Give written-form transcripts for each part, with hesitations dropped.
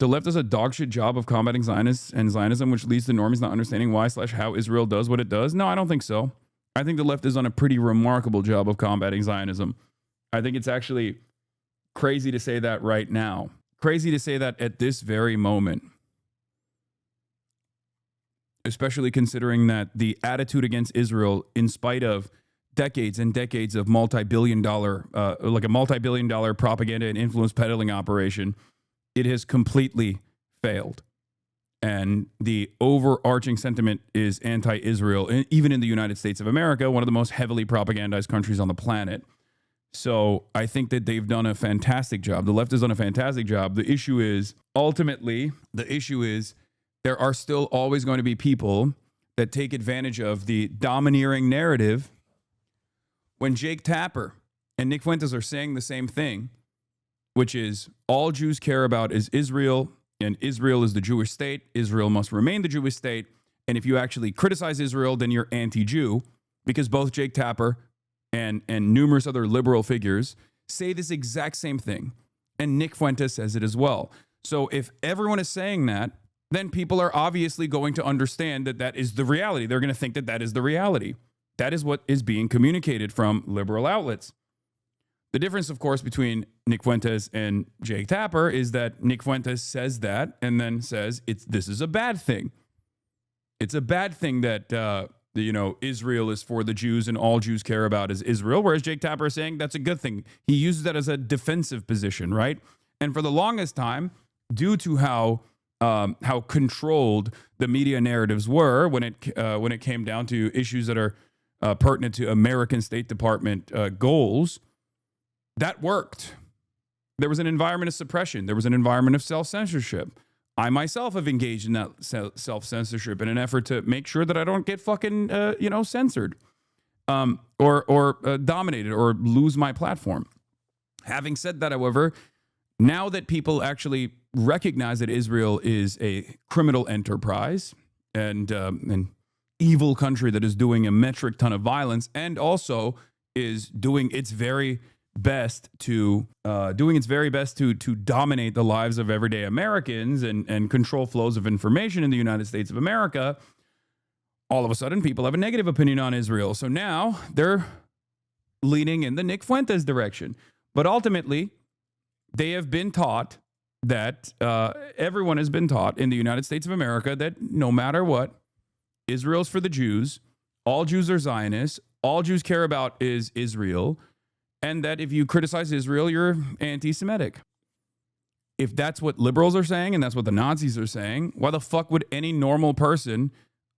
The left does a dogshit job of combating Zionists and Zionism, which leads to normies not understanding why/how Israel does what it does. No, I don't think so. I think the left has done a pretty remarkable job of combating Zionism. I think it's actually crazy to say that right now. Crazy to say that at this very moment. Especially considering that the attitude against Israel, in spite of decades and decades of multi-billion-dollar propaganda and influence peddling operation, it has completely failed. And the overarching sentiment is anti-Israel, even in the United States of America, one of the most heavily propagandized countries on the planet. So I think that they've done a fantastic job. The left has done a fantastic job. The issue is, there are still always going to be people that take advantage of the domineering narrative. When Jake Tapper and Nick Fuentes are saying the same thing, which is all Jews care about is Israel, and Israel is the Jewish state. Israel must remain the Jewish state. And if you actually criticize Israel, then you're anti-Jew, because both Jake Tapper and numerous other liberal figures say this exact same thing. And Nick Fuentes says it as well. So if everyone is saying that, then people are obviously going to understand that that is the reality. They're going to think that that is the reality. That is what is being communicated from liberal outlets. The difference, of course, between Nick Fuentes and Jake Tapper is that Nick Fuentes says that and then says this is a bad thing. It's a bad thing that Israel is for the Jews and all Jews care about is Israel, whereas Jake Tapper is saying that's a good thing. He uses that as a defensive position, right? And for the longest time, due to how controlled the media narratives were when it came down to issues that are pertinent to American State Department goals, that worked. There was an environment of suppression. There was an environment of self-censorship. I myself have engaged in that self-censorship in an effort to make sure that I don't get fucking censored or dominated or lose my platform. Having said that, however, now that people actually recognize that Israel is a criminal enterprise and an evil country that is doing a metric ton of violence and also is doing its very best to dominate the lives of everyday Americans and control flows of information in the United States of America, all of a sudden people have a negative opinion on Israel. So now they're leaning in the Nick Fuentes direction. But ultimately, they have been taught that everyone has been taught in the United States of America that no matter what, Israel's for the Jews, all Jews are Zionists, all Jews care about is Israel, and that if you criticize Israel, you're anti-Semitic. If that's what liberals are saying and that's what the Nazis are saying, why the fuck would any normal person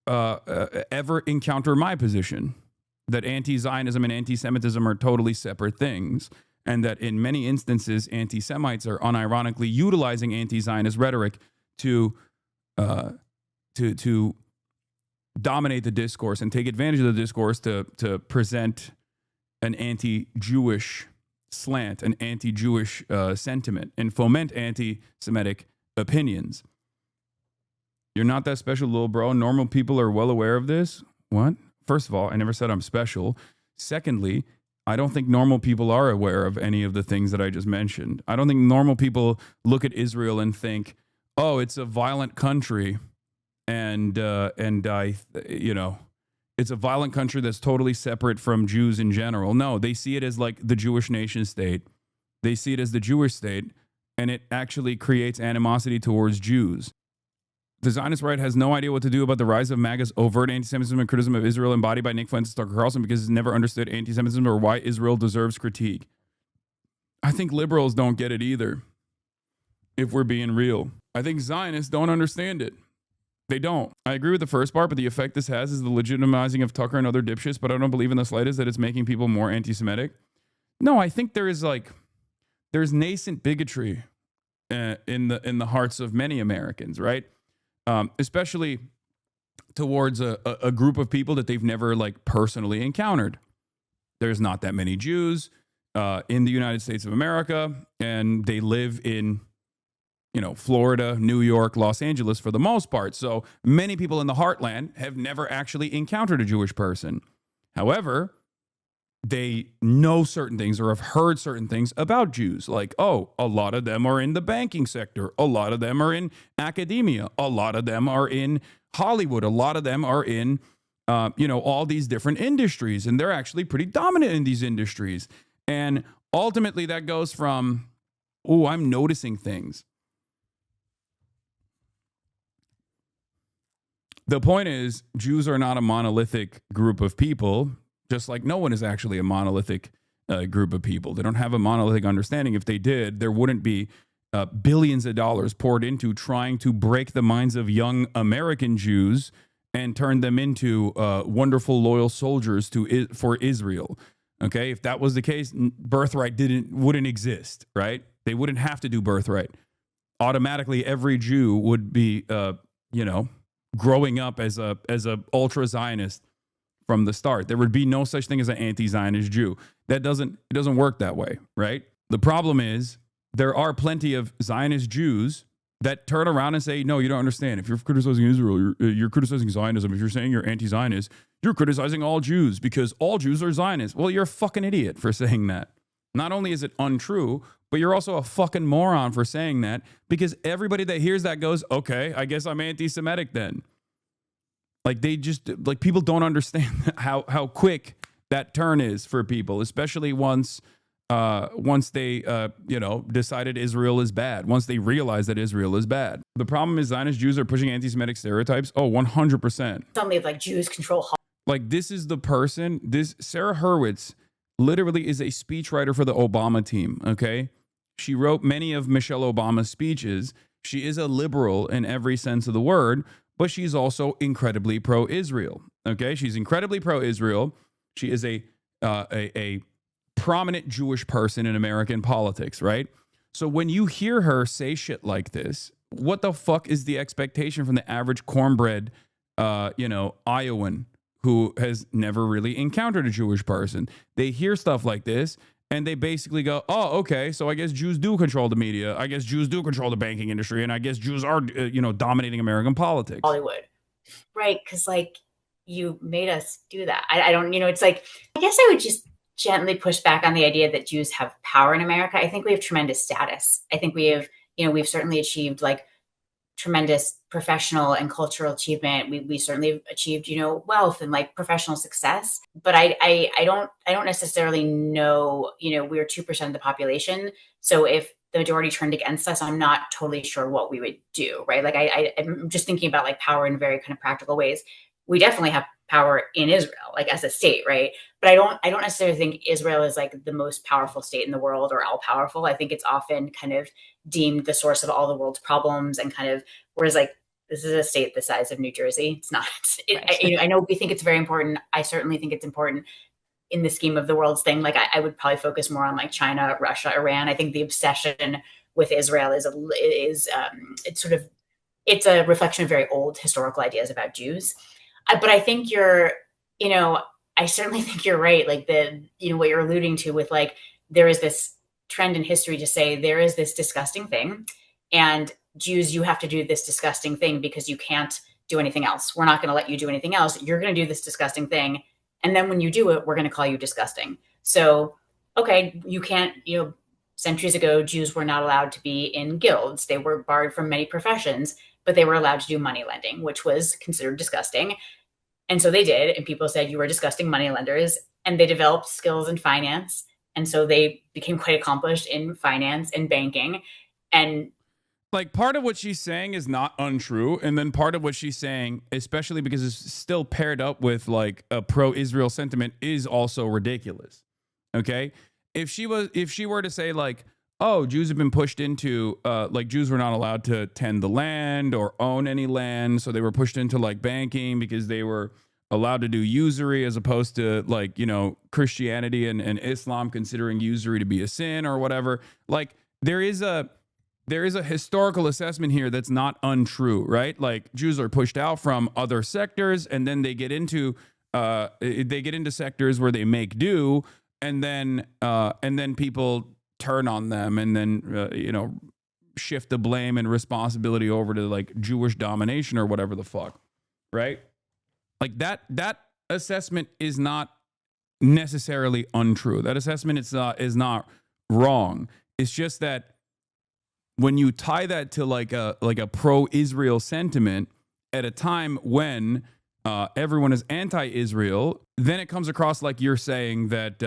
ever encounter my position? That anti-Zionism and anti-Semitism are totally separate things, and that in many instances, anti-Semites are unironically utilizing anti-Zionist rhetoric to dominate the discourse and take advantage of the discourse to present an anti-Jewish slant, an anti-Jewish sentiment, and foment anti-Semitic opinions. You're not that special, little bro. Normal people are well aware of this. What? First of all, I never said I'm special. Secondly, I don't think normal people are aware of any of the things that I just mentioned. I don't think normal people look at Israel and think, oh, it's a violent country. And it's a violent country that's totally separate from Jews in general. No, they see it as like the Jewish nation state. They see it as the Jewish state, and it actually creates animosity towards Jews. The Zionist right has no idea what to do about the rise of MAGA's overt anti-Semitism and criticism of Israel embodied by Nick Fuentes and Tucker Carlson because it's never understood anti-Semitism or why Israel deserves critique. I think liberals don't get it either, if we're being real. I think Zionists don't understand it. They don't. I agree with the first part, but the effect this has is the legitimizing of Tucker and other dipshits, but I don't believe in the slightest that it's making people more anti-Semitic. No, I think there's nascent bigotry in the hearts of many Americans, right? Especially towards a group of people that they've never personally encountered. There's not that many Jews in the United States of America, and they live in Florida, New York, Los Angeles for the most part. So many people in the heartland have never actually encountered a Jewish person. However, they know certain things or have heard certain things about Jews. Like, oh, a lot of them are in the banking sector. A lot of them are in academia. A lot of them are in Hollywood. A lot of them are in, all these different industries. And they're actually pretty dominant in these industries. And ultimately that goes from, oh, I'm noticing things. The point is, Jews are not a monolithic group of people, just like no one is actually a monolithic group of people. They don't have a monolithic understanding. If they did, there wouldn't be billions of dollars poured into trying to break the minds of young American Jews and turn them into wonderful, loyal soldiers for Israel. Okay, if that was the case, birthright wouldn't exist, right? They wouldn't have to do birthright. Automatically, every Jew would be, growing up as a ultra Zionist from the start. There would be no such thing as an anti-Zionist Jew. It doesn't work that way, right? The problem is there are plenty of Zionist Jews that turn around and say, no, you don't understand. If you're criticizing Israel, you're criticizing Zionism. If you're saying you're anti-Zionist, you're criticizing all Jews because all Jews are Zionists. Well, you're a fucking idiot for saying that. Not only is it untrue, but you're also a fucking moron for saying that, because everybody that hears that goes, okay, I guess I'm anti-Semitic then. Like people don't understand how quick that turn is for people, especially once they decided Israel is bad, once they realize that Israel is bad. The problem is Zionist Jews are pushing anti-Semitic stereotypes. Oh, 100%. Tell me like Jews control. Like this Sarah Hurwitz literally is a speechwriter for the Obama team, okay? She wrote many of Michelle Obama's speeches. She is a liberal in every sense of the word, but she's also incredibly pro-Israel, okay? She's incredibly pro-Israel. She is a prominent Jewish person in American politics, right? So when you hear her say shit like this, what the fuck is the expectation from the average cornbread, Iowan who has never really encountered a Jewish person? They hear stuff like this and they basically go, oh, okay, so I guess Jews do control the media. I guess Jews do control the banking industry. And I guess Jews are, dominating American politics. Hollywood. Right, because like you made us do that. I don't, it's like, I guess I would just gently push back on the idea that Jews have power in America. I think we have tremendous status. I think we have, we've certainly achieved like tremendous professional and cultural achievement. We certainly have achieved, wealth and like professional success. But I don't necessarily know, we're 2% of the population. So if the majority turned against us, I'm not totally sure what we would do, right? Like I'm just thinking about like power in very kind of practical ways. We definitely have power in Israel, like as a state, right? But I don't necessarily think Israel is like the most powerful state in the world or all powerful. I think it's often kind of deemed the source of all the world's problems, and kind of, whereas like this is a state the size of New Jersey. It's not. Right. I know we think it's very important. I certainly think it's important in the scheme of the world's thing. Like I would probably focus more on like China, Russia, Iran. I think the obsession with Israel is it's a reflection of very old historical ideas about Jews. But I think I certainly think you're right. Like what you're alluding to with like, there is this trend in history to say there is this disgusting thing, and Jews, you have to do this disgusting thing because you can't do anything else. We're not going to let you do anything else. You're going to do this disgusting thing. And then when you do it, we're going to call you disgusting. So, okay, you can't, centuries ago, Jews were not allowed to be in guilds. They were barred from many professions, but they were allowed to do money lending, which was considered disgusting. And so they did. And people said you were disgusting money lenders. And they developed skills in finance. And so they became quite accomplished in finance and banking. And like part of what she's saying is not untrue. And then part of what she's saying, especially because it's still paired up with like a pro-Israel sentiment, is also ridiculous. Okay. If she were to say like, oh, Jews have been pushed into, like Jews were not allowed to tend the land or own any land. So they were pushed into like banking because they were allowed to do usury, as opposed to like, Christianity and Islam considering usury to be a sin or whatever. Like there is a historical assessment here that's not untrue, right? Like Jews are pushed out from other sectors, and then they get into sectors where they make do, and then people turn on them, and then shift the blame and responsibility over to like Jewish domination or whatever the fuck, right? Like that assessment is not necessarily untrue. That assessment is not wrong. It's just that when you tie that to like a pro-Israel sentiment at a time when everyone is anti-Israel, then it comes across like you're saying that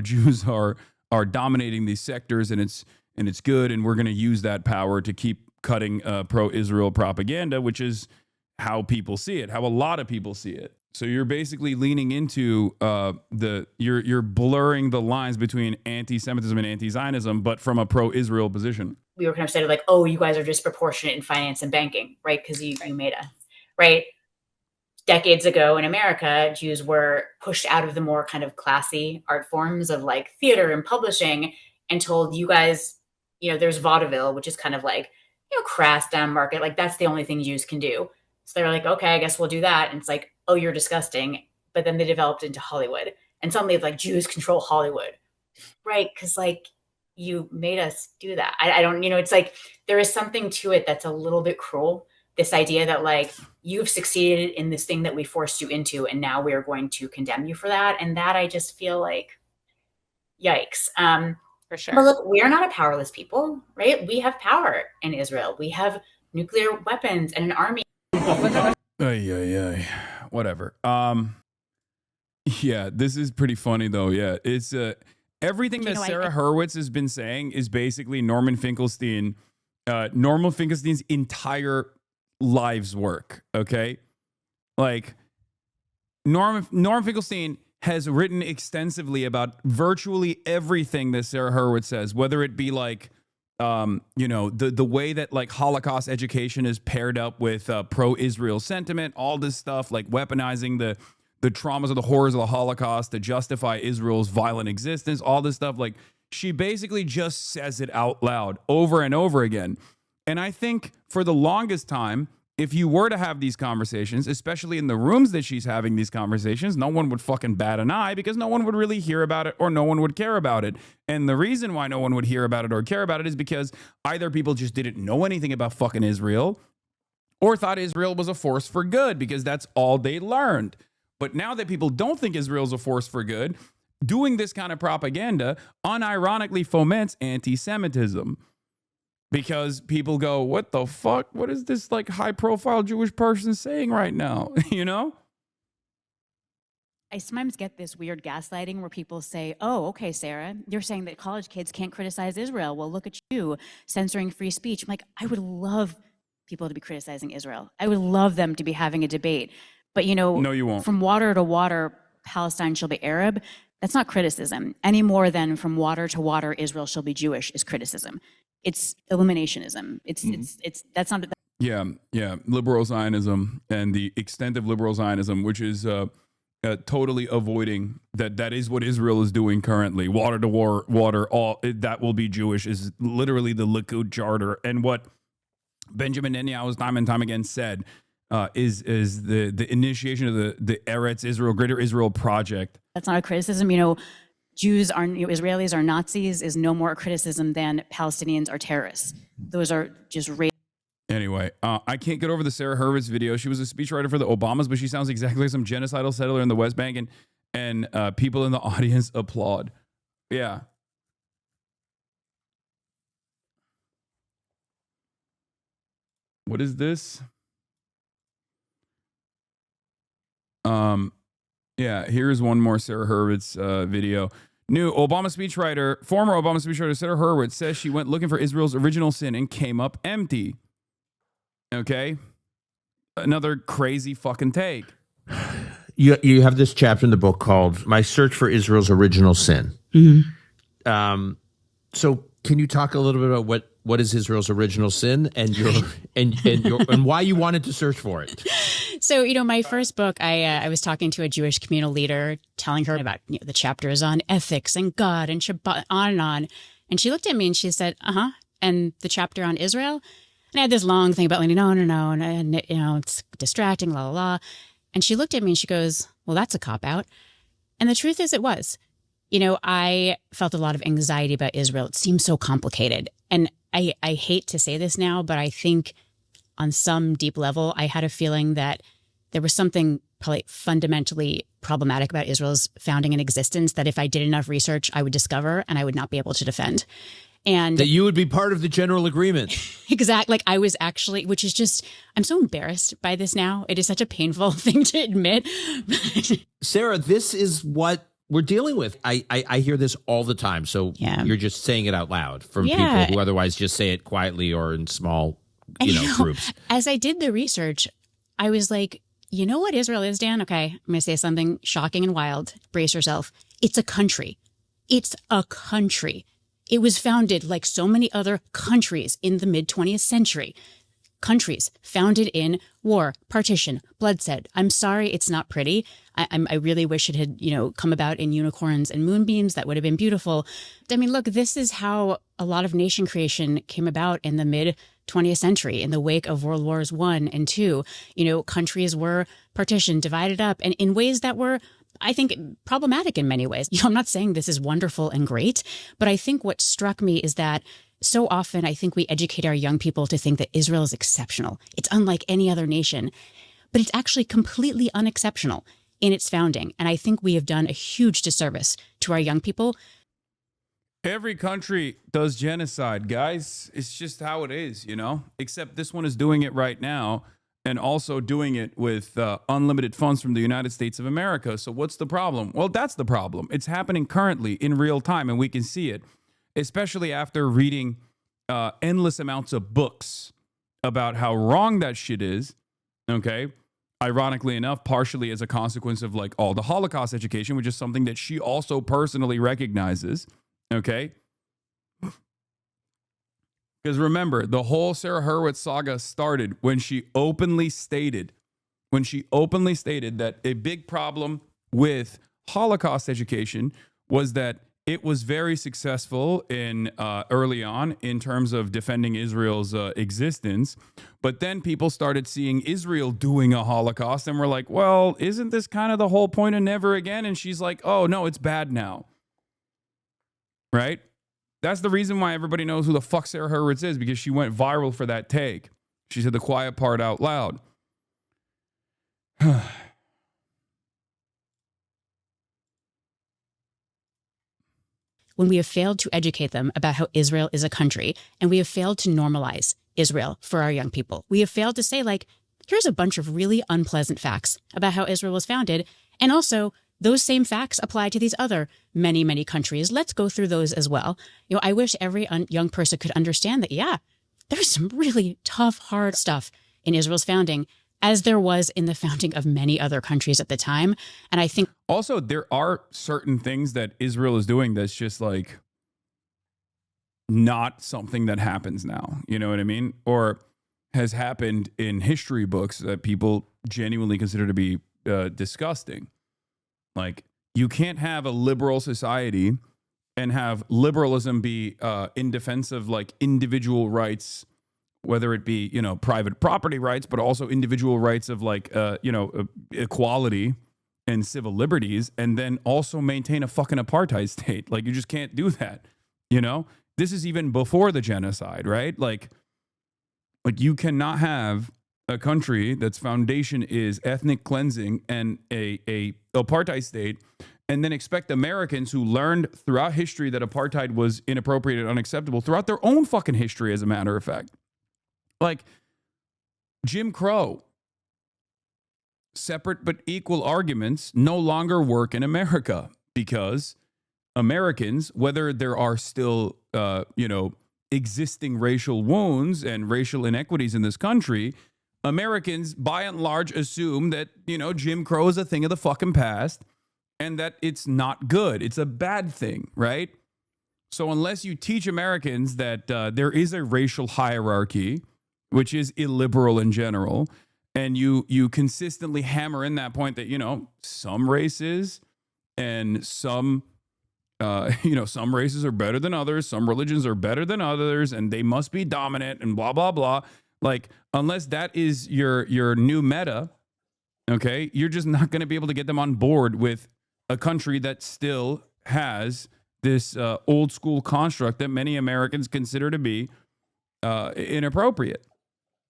Jews are dominating these sectors and it's good, and we're going to use that power to keep cutting pro-Israel propaganda, which is how people see it, how a lot of people see it. So you're basically leaning into you're blurring the lines between anti-Semitism and anti-Zionism, but from a pro-Israel position. We were kind of said like, oh, you guys are disproportionate in finance and banking, right? Because you made us, right? Decades ago in America, Jews were pushed out of the more kind of classy art forms of like theater and publishing and told, you guys, there's vaudeville, which is kind of like, crass down market. Like that's the only thing Jews can do. So they're like, okay, I guess we'll do that. And it's like, oh, you're disgusting. But then they developed into Hollywood. And suddenly it's like Jews control Hollywood, right? Because like you made us do that. I don't, it's like there is something to it that's a little bit cruel. This idea that like you've succeeded in this thing that we forced you into, and now we are going to condemn you for that. And that I just feel like, yikes. For sure. But look, we are not a powerless people, right? We have power in Israel. We have nuclear weapons and an army. Whatever. Yeah, this is pretty funny though. Yeah, it's everything that Sarah Hurwitz has been saying is basically Norman Finkelstein's entire life's work. Okay, like Norman Finkelstein has written extensively about virtually everything that Sarah Hurwitz says, whether it be like, the way that like Holocaust education is paired up with pro-Israel sentiment, all this stuff, like weaponizing the traumas or the horrors of the Holocaust to justify Israel's violent existence, all this stuff. Like she basically just says it out loud over and over again. And I think for the longest time, if you were to have these conversations, especially in the rooms that she's having these conversations, no one would fucking bat an eye because no one would really hear about it or no one would care about it. And the reason why no one would hear about it or care about it is because either people just didn't know anything about fucking Israel or thought Israel was a force for good because that's all they learned. But now that people don't think Israel's a force for good, doing this kind of propaganda unironically foments anti-Semitism. Because people go, what the fuck? What is this like high profile Jewish person saying right now? I sometimes get this weird gaslighting where people say, oh, okay, Sarah, you're saying that college kids can't criticize Israel. Well, look at you censoring free speech. I'm like, I would love people to be criticizing Israel. I would love them to be having a debate. But, no, you won't. From water to water, Palestine shall be Arab. That's not criticism any more than from water to water, Israel shall be Jewish is criticism. It's eliminationism. It's that's not. Yeah. Liberal Zionism and the extent of liberal Zionism, which is totally avoiding that is what Israel is doing currently. Water to water, all that will be Jewish is literally the Likud charter. And what Benjamin Netanyahu time and time again said is the initiation of the Eretz Israel, Greater Israel project. That's not a criticism. Jews are Israelis are Nazis is no more a criticism than Palestinians are terrorists. Those are just Anyway, I can't get over the Sarah Hurwitz video. She was a speechwriter for the Obamas, but she sounds exactly like some genocidal settler in the West Bank, and people in the audience applaud. Yeah. What is this? Yeah, here's one more Sarah Hurwitz video. New former Obama speechwriter Sarah Hurwitz says she went looking for Israel's original sin and came up empty. Okay? Another crazy fucking take. You have this chapter in the book called My Search for Israel's Original Sin. Mm-hmm. So can you talk a little bit about what is Israel's original sin and and why you wanted to search for it? So, my first book, I was talking to a Jewish communal leader, telling her about the chapters on ethics and God and Shabbat, on and on. And she looked at me and she said, and the chapter on Israel? And I had this long thing about, no, and it's distracting, la, la, la. And she looked at me and she goes, well, that's a cop-out. And the truth is it was. I felt a lot of anxiety about Israel. It seems so complicated. And I hate to say this now, but I think on some deep level, I had a feeling that there was something probably fundamentally problematic about Israel's founding and existence that if I did enough research, I would discover and I would not be able to defend. And that you would be part of the general agreement. Exactly. Like I was actually, which is just, I'm so embarrassed by this now. It is such a painful thing to admit. Sarah, this is what we're dealing with. I hear this all the time. So you're just saying it out loud from people who otherwise just say it quietly or in small, groups. As I did the research, I was like, you know what Israel is, Dan? Okay, I'm going to say something shocking and wild. Brace yourself. It's a country. It's a country. It was founded like so many other countries in the mid-20th century. Countries founded in war, partition, bloodshed. I'm sorry, it's not pretty. I really wish it had, come about in unicorns and moonbeams. That would have been beautiful. I mean, look, this is how a lot of nation creation came about in the mid-20th century in the wake of World Wars I and II. Countries were partitioned, divided up, and in ways that were, I think, problematic in many ways. I'm not saying this is wonderful and great, but I think what struck me is that so often I think we educate our young people to think that Israel is exceptional. It's unlike any other nation, but it's actually completely unexceptional in its founding. And I think we have done a huge disservice to our young people. Every country does genocide, guys. It's just how it is, except this one is doing it right now. And also doing it with unlimited funds from the United States of America. So what's the problem? Well, that's the problem. It's happening currently in real time, and we can see it, especially after reading endless amounts of books about how wrong that shit is, okay? Ironically enough, partially as a consequence of like all the Holocaust education, which is something that she also personally recognizes, okay? Because remember, the whole Sarah Hurwitz saga started when she openly stated that a big problem with Holocaust education was that it was very successful in early on in terms of defending Israel's existence. But then people started seeing Israel doing a Holocaust and were like, well, isn't this kind of the whole point of never again? And she's like, oh, no, it's bad now. Right? That's the reason why everybody knows who the fuck Sarah Hurwitz is, because she went viral for that take. She said the quiet part out loud. When we have failed to educate them about how Israel is a country, and we have failed to normalize Israel for our young people. We have failed to say, like, here's a bunch of really unpleasant facts about how Israel was founded, and also those same facts apply to these other many, many countries. Let's go through those as well. I wish every young person could understand that, there's some really tough, hard stuff in Israel's founding, as there was in the founding of many other countries at the time. And I think also there are certain things that Israel is doing that's just like not something that happens now. You know what I mean? Or has happened in history books that people genuinely consider to be disgusting. Like, you can't have a liberal society and have liberalism be in defense of like individual rights, whether it be, private property rights, but also individual rights of like, equality and civil liberties, and then also maintain a fucking apartheid state. Like, you just can't do that. This is even before the genocide, right? Like you cannot have a country that's foundation is ethnic cleansing and a apartheid state, and then expect Americans who learned throughout history that apartheid was inappropriate and unacceptable throughout their own fucking history, as a matter of fact. Like Jim Crow, separate but equal arguments no longer work in America because Americans, whether there are still, existing racial wounds and racial inequities in this country, Americans, by and large, assume that, Jim Crow is a thing of the fucking past and that it's not good. It's a bad thing, right? So unless you teach Americans that there is a racial hierarchy, which is illiberal in general, and you consistently hammer in that point that, some races and some races are better than others, some religions are better than others, and they must be dominant and blah, blah, blah. Like, unless that is your new meta, okay, you're just not going to be able to get them on board with a country that still has this old school construct that many Americans consider to be inappropriate.